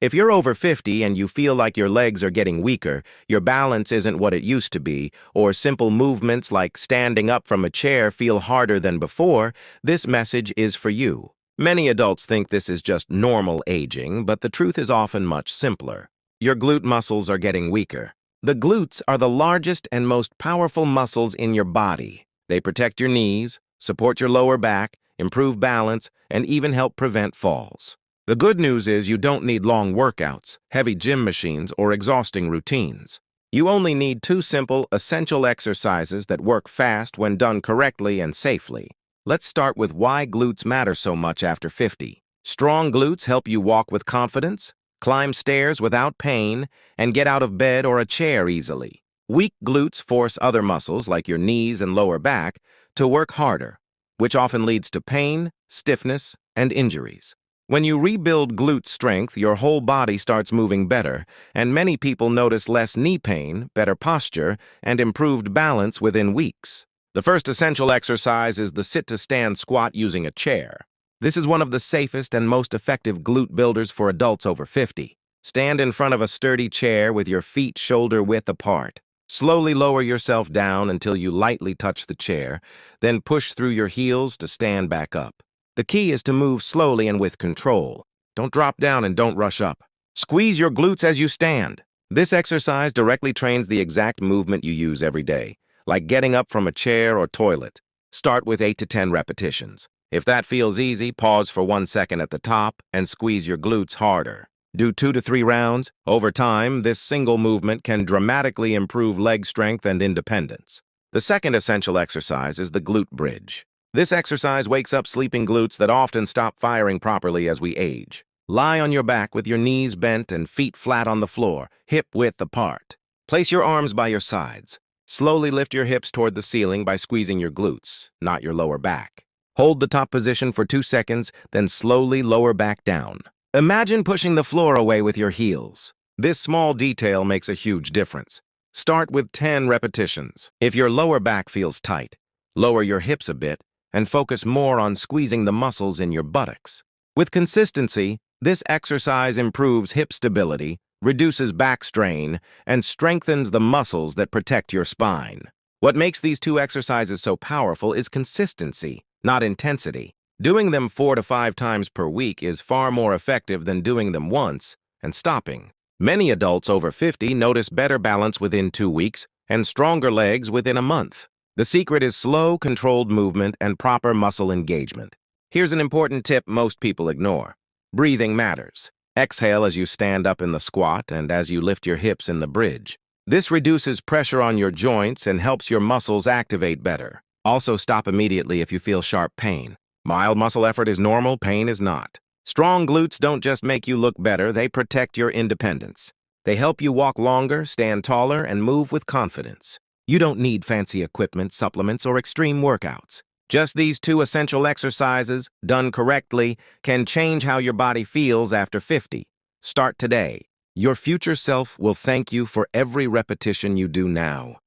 If you're over 50 and you feel like your legs are getting weaker, your balance isn't what it used to be, or simple movements like standing up from a chair feel harder than before, this message is for you. Many adults think this is just normal aging, but the truth is often much simpler. Your glute muscles are getting weaker. The glutes are the largest and most powerful muscles in your body. They protect your knees, support your lower back, improve balance, and even help prevent falls. The good news is you don't need long workouts, heavy gym machines, or exhausting routines. You only need two simple, essential exercises that work fast when done correctly and safely. Let's start with why glutes matter so much after 50. Strong glutes help you walk with confidence, climb stairs without pain, and get out of bed or a chair easily. Weak glutes force other muscles, like your knees and lower back, to work harder, which often leads to pain, stiffness, and injuries. When you rebuild glute strength, your whole body starts moving better, and many people notice less knee pain, better posture, and improved balance within weeks. The first essential exercise is the sit-to-stand squat using a chair. This is one of the safest and most effective glute builders for adults over 50. Stand in front of a sturdy chair with your feet shoulder-width apart. Slowly lower yourself down until you lightly touch the chair, then push through your heels to stand back up. The key is to move slowly and with control. Don't drop down and don't rush up. Squeeze your glutes as you stand. This exercise directly trains the exact movement you use every day, like getting up from a chair or toilet. Start with 8 to 10 repetitions. If that feels easy, pause for 1 second at the top and squeeze your glutes harder. Do 2 to 3 rounds. Over time, this single movement can dramatically improve leg strength and independence. The second essential exercise is the glute bridge. This exercise wakes up sleeping glutes that often stop firing properly as we age. Lie on your back with your knees bent and feet flat on the floor, hip-width apart. Place your arms by your sides. Slowly lift your hips toward the ceiling by squeezing your glutes, not your lower back. Hold the top position for 2 seconds, then slowly lower back down. Imagine pushing the floor away with your heels. This small detail makes a huge difference. Start with 10 repetitions. If your lower back feels tight, lower your hips a bit and focus more on squeezing the muscles in your buttocks. With consistency, this exercise improves hip stability, reduces back strain, and strengthens the muscles that protect your spine. What makes these two exercises so powerful is consistency, not intensity. Doing them 4 to 5 times per week is far more effective than doing them once and stopping. Many adults over 50 notice better balance within 2 weeks and stronger legs within a month. The secret is slow, controlled movement and proper muscle engagement. Here's an important tip most people ignore. Breathing matters. Exhale as you stand up in the squat and as you lift your hips in the bridge. This reduces pressure on your joints and helps your muscles activate better. Also, stop immediately if you feel sharp pain. Mild muscle effort is normal, pain is not. Strong glutes don't just make you look better, they protect your independence. They help you walk longer, stand taller, and move with confidence. You don't need fancy equipment, supplements, or extreme workouts. Just these 2 essential exercises, done correctly, can change how your body feels after 50. Start today. Your future self will thank you for every repetition you do now.